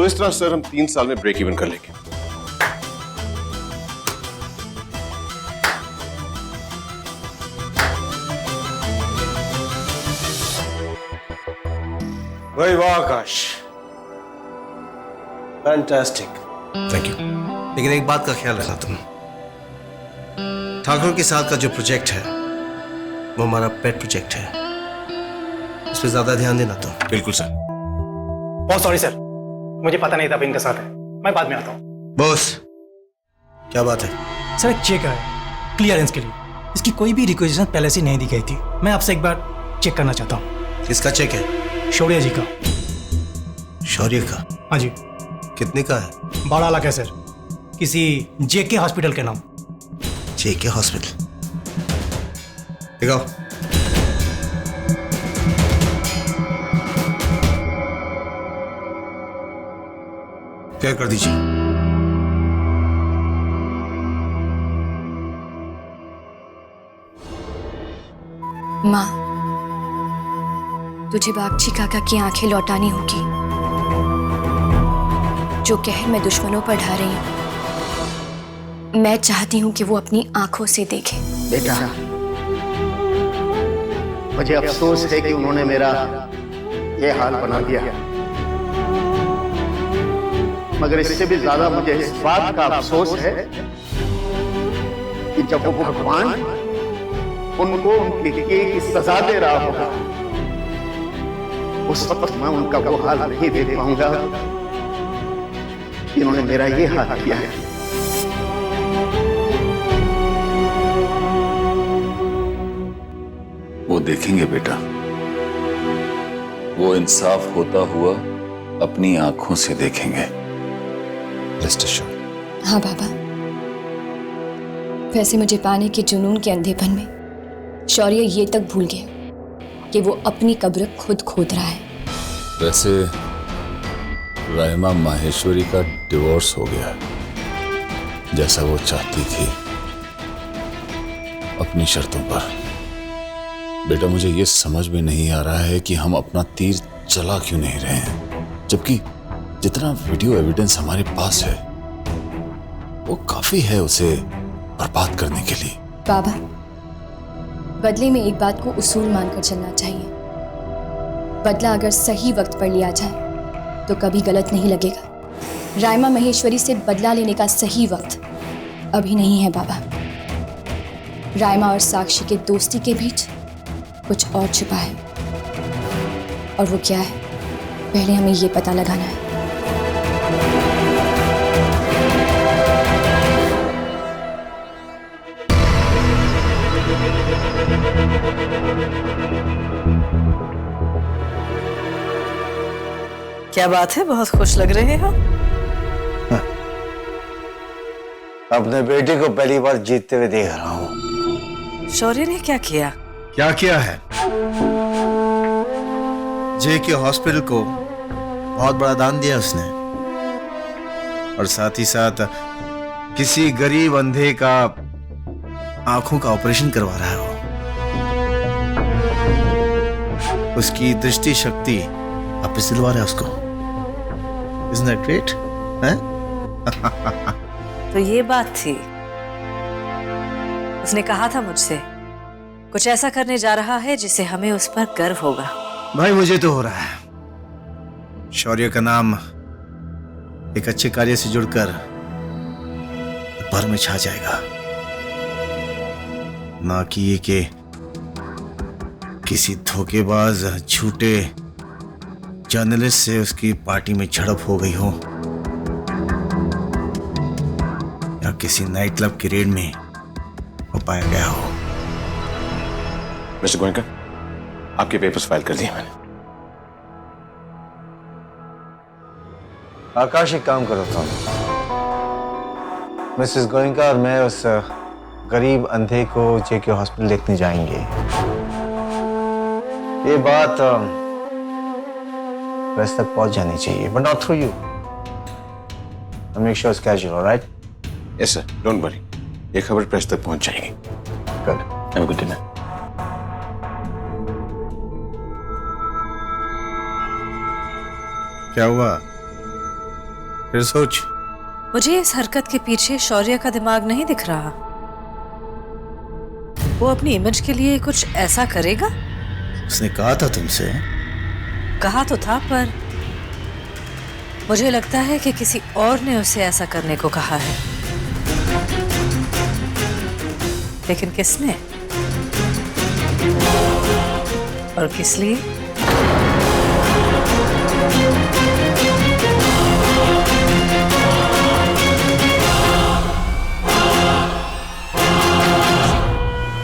सो इस तरह सर हम 3 साल में ब्रेक इवन कर लेंगे। भाई वाह आकाश, फैंटास्टिक। Thank you. लेकिन एक बात का ख्याल रखना तुम, ठाकुर के साथ का जो प्रोजेक्ट है वो हमारा पेट प्रोजेक्ट है, उस पर ज्यादा ध्यान देना तुम। बिल्कुल सर। बहुत सॉरी सर, मुझे पता नहीं था आप इनके साथ है। मैं बाद में आता हूँ। बॉस क्या बात है? सर एक चेक है क्लियरेंस के लिए, इसकी कोई भी रिक्वेजिशन पहले से नहीं दी गई थी। मैं आपसे एक बार चेक करना चाहता हूँ। किसका चेक है? शौर्य जी का। शौर्य का? हाँ जी। कितने का है? 12 लाख है सर, किसी जेके हॉस्पिटल के नाम। JK hospital? दिखाओ। क्या कर दीजिए। माँ, तुझे बागची काका की आंखें लौटानी होगी। जो कहर मैं दुश्मनों पर ढा रही हूँ, मैं चाहती हूँ कि वो अपनी आंखों से देखे। बेटा, मुझे अफसोस है कि उन्होंने मेरा ये हाल बना दिया, मगर इससे भी ज्यादा मुझे इस बात का अफसोस है कि जब वो भगवान उनको उनके किए की सजा दे रहा होगा, उस वक्त मैं उनका वो हाल नहीं दे पाऊंगा कि उन्होंने मेरा ये हाल किया है। वो देखेंगे बेटा, वो इंसाफ होता हुआ अपनी आंखों से देखेंगे। Rest assured. हाँ बाबा, वैसे मुझे पाने के जुनून के अंधेपन में शौर्य ये तक भूल गया कि वो अपनी कब्र खुद खोद रहा है। वैसे राहिमा माहेश्वरी का डिवोर्स हो गया जैसा वो चाहती थी, अपनी शर्तों पर। बेटा, मुझे ये समझ में नहीं आ रहा है कि हम अपना तीर चला क्यों नहीं रहे हैं, जबकि जितना वीडियो एविडेंस हमारे पास है वो काफी है उसे बर्बाद करने के लिए। बाबा, बदले में एक बात को उसूल मानकर चलना चाहिए। बदला अगर सही वक्त पर लिया जाए तो कभी गलत नहीं लगेगा। राइमा महेश्वरी से बदला लेने का सही वक्त अभी नहीं है बाबा। राइमा और साक्षी के दोस्ती के बीच कुछ और छिपा है, और वो क्या है पहले हमें ये पता लगाना है। क्या बात है, बहुत खुश लग रहे हो। अपने बेटे को पहली बार जीतते हुए देख रहा हूँ। शौर्य ने क्या किया? क्या किया है? जेके हॉस्पिटल को बहुत बड़ा दान दिया उसने, और साथ ही साथ किसी गरीब अंधे का आंखों का ऑपरेशन करवा रहा है वो। उसकी दृष्टि शक्ति वापस दिलवा रहा है उसको। Isn't that great? हैं? तो ये बात थी। उसने कहा था मुझसे कुछ ऐसा करने जा रहा है जिसे हमें उस पर गर्व होगा। भाई मुझे तो हो रहा है शौर्य का नाम एक अच्छे कार्य से जुड़कर भर में छा जाएगा, ना कि ये कि किसी धोखेबाज झूठे जर्नलिस्ट से उसकी पार्टी में झड़प हो गई हो, या किसी नाइट क्लब की रेड में वो पाया गया हो। मिस्टर गोयनका, आपके पेपर्स फाइल कर दिए मैंने। आकाश, एक काम करो तुम, मिसेस गोयनका और मैं उस गरीब अंधे को जेके हॉस्पिटल देखने जाएंगे। ये बात प्रेस तक पहुंच जानी चाहिए, but not through you. Make sure it's casual, alright? Yes sir, don't worry, ये खबर प्रेस तक पहुंच जाएगी। Good, have a good dinner. क्या हुआ? फिर सोच। मुझे इस हरकत के पीछे शौर्य का दिमाग नहीं दिख रहा। वो अपनी इमेज के लिए कुछ ऐसा करेगा। उसने कहा था तुमसे। कहा तो था, पर मुझे लगता है कि किसी और ने उसे ऐसा करने को कहा है। लेकिन किसने और किस लिए?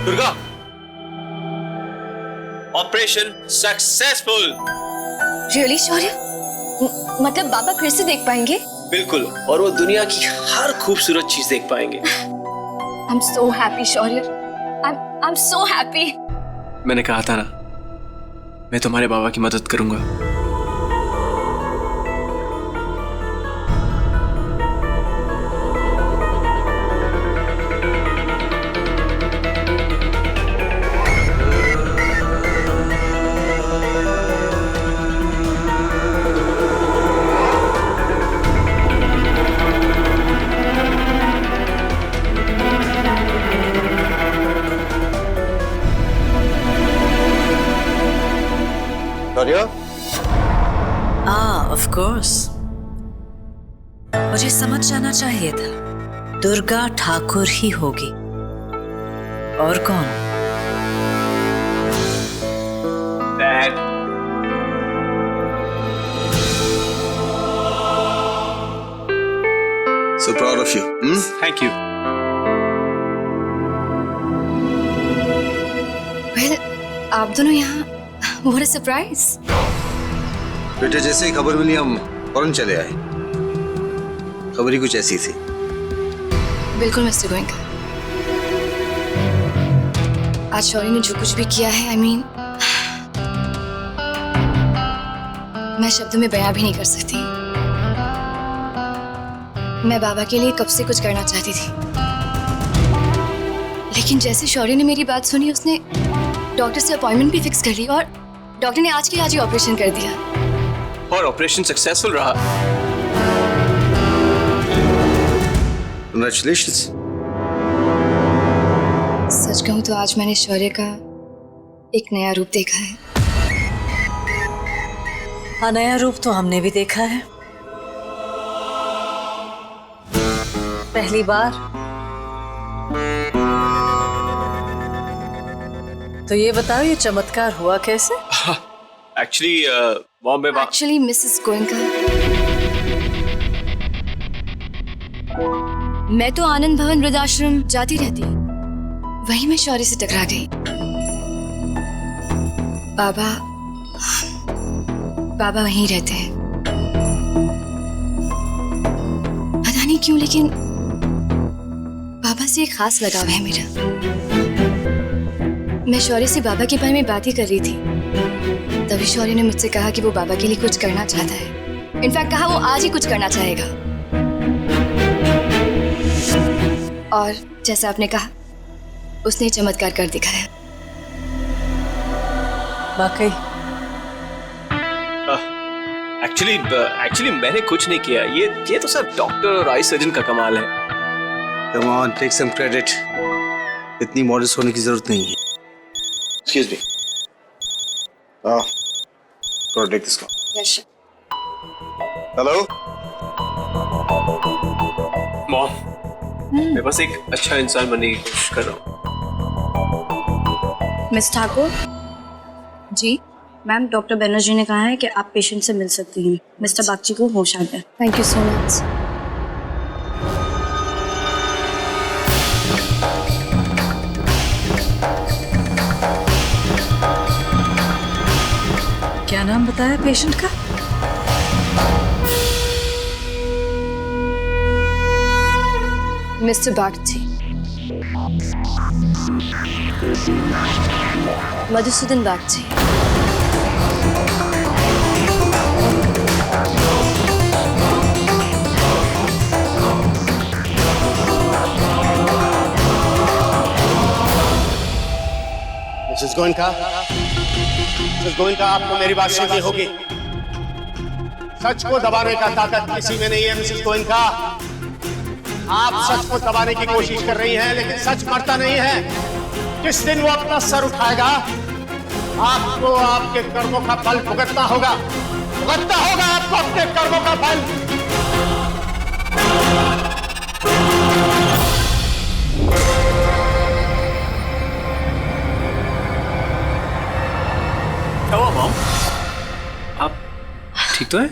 Durga, operation successful. रियली शौर्य? मतलब बाबा फिर से देख पाएंगे? बिल्कुल, और वो दुनिया की हर खूबसूरत चीज देख पाएंगे। I'm so happy, Shaurya. I'm so happy. मैंने कहा था ना, मैं तुम्हारे बाबा की मदद करूंगा। ऑफ कोर्स, मुझे समझ जाना चाहिए था दुर्गा ठाकुर ही होगी। और कौन? Dad, So proud of you. Thank you. Well, आप दोनों यहाँ, what a surprise. बेटे जैसे ही खबर मिली हम फौरन चले आए। खबर ही कुछ ऐसी थी। बिल्कुल मिस्टर गोयनका। आज शौर्य ने जो कुछ भी किया है, I mean, मैं शब्दों में बयां भी नहीं कर सकती। मैं बाबा के लिए कब से कुछ करना चाहती थी, लेकिन जैसे शौर्य ने मेरी बात सुनी, उसने डॉक्टर से अपॉइंटमेंट भी फिक्स कर ली और डॉक्टर ने आज के आज ही ऑपरेशन कर दिया। और ऑपरेशन सक्सेसफुल रहा। Congratulations. सच कहूं तो आज मैंने शौर्य का एक नया रूप देखा है। हाँ, नया रूप तो हमने भी देखा है। पहली बार। तो ये बताओ, ये चमत्कार हुआ कैसे? Actually Bombay actually Mrs Goenka, मैं तो आनंद भवन वृद्धाश्रम जाती रहती, वहीं मैं शौर्य से टकरा गई। बाबा वहीं रहते हैं। पता नहीं क्यों, लेकिन बाबा से एक खास लगाव है मेरा। मैं शौर्य से बाबा के बारे में बात ही कर रही थी, तभी शौर्य ने मुझसे कहा कि वो बाबा के लिए कुछ करना चाहता है। इनफैक्ट कहा वो आज ही कुछ करना चाहेगा। और जैसा आपने कहा, उसने चमत्कार कर दिखाया। वाकई एक्चुअली मैंने कुछ नहीं किया। ये तो सब डॉक्टर और आई सर्जन का कमाल है। Come on, take some credit. इतनी मॉडस्ट होने की जरूरत नहीं है। Excuse me. Go take this call. Yes, sir. Hello. Mom, मैं बस एक अच्छा इंसान बनने की कोशिश कर रहा हूँ। Miss Thakur ji, ma'am doctor Banerjee ने कहा है कि आप पेशेंट से मिल सकती हैं। मिस्टर बागची को होश आ गया। Thank you so much. क्या नाम बताया पेशेंट का? मिस्टर बागची, मधुसूदन बागची। मिसेस गोयनका, आपको मेरी बात सुननी होगी। सच को दबाने का ताकत किसी में नहीं है मिसेस गोयनका। आप सच को दबाने की कोशिश कर रही हैं, लेकिन सच मरता नहीं है। जिस दिन वो अपना सर उठाएगा, आपको आपके कर्मों का फल भुगतना होगा। आपको अपने कर्मों का फल। क्या हुआ मॉम? आप ठीक तो हैं?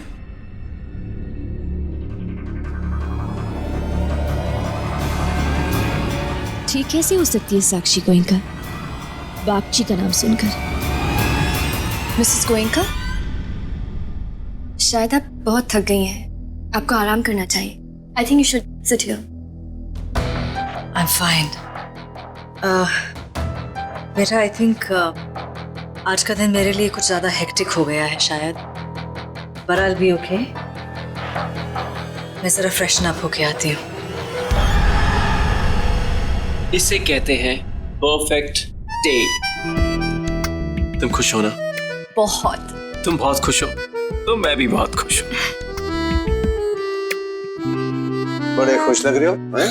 ठीक कैसे हो सकती है साक्षी गोयनका बागची का नाम सुनकर? मिसेस गोयनका, शायद आप बहुत थक गई हैं। आपको आराम करना चाहिए। I think you should sit here. I am fine. बेटा, आई थिंक आज का दिन मेरे लिए कुछ ज्यादा हेक्टिक हो गया है शायद। But I will be okay. मैं जरा फ्रेशन अप होके आती हूँ। इसे कहते हैं परफेक्ट डे। तुम खुश हो ना? बहुत। तुम बहुत खुश हो तो मैं भी बहुत खुश हूँ। बड़े खुश लग रहे हो, हैं?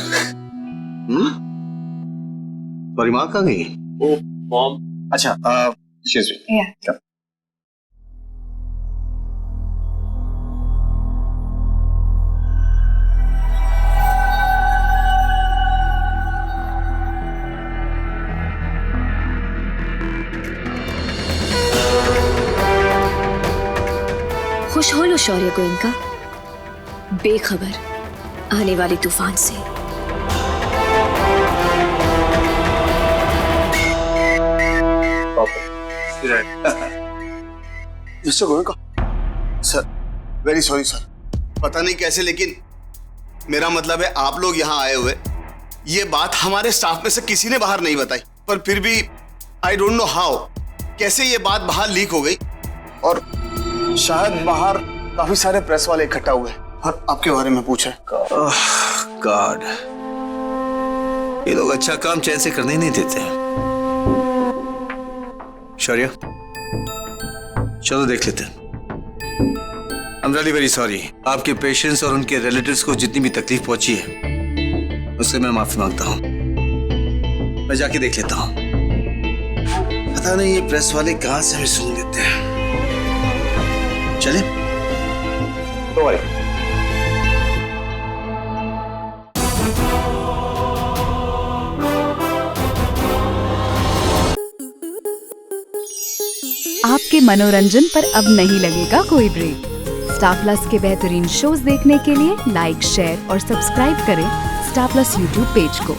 तुम्हारी माँ कहाँ गई? ओ मॉम। अच्छा, excuse me. Yeah. खुश हो लो शौर्य गोयनका, बेखबर आने वाले तूफान से। Mister Goenka, sir very sorry sir. पता नहीं कैसे, लेकिन मेरा मतलब है आप लोग यहाँ आए हुए, ये बात हमारे स्टाफ में से किसी ने बाहर नहीं बताई, पर फिर भी आई डोंट नो हाउ कैसे ये बात बाहर लीक हो गई, और शायद बाहर काफी सारे प्रेस वाले इकट्ठा हुए और आपके बारे में पूछे। गॉड, ये लोग अच्छा काम चैन से करने नहीं देते। शौर्य, चलो देख लेते हैं। I am really very sorry. आपके पेशेंट्स और उनके रिलेटिव्स को जितनी भी तकलीफ पहुंची है उससे मैं माफी मांगता हूं। मैं जाके देख लेता हूं। पता नहीं ये प्रेस वाले कहां से हमें सूंघ देते हैं। चले? तो आए। आपके मनोरंजन पर अब नहीं लगेगा कोई ब्रेक। स्टार प्लस के बेहतरीन शोज देखने के लिए लाइक, शेयर और सब्सक्राइब करें स्टार प्लस यूट्यूब पेज को।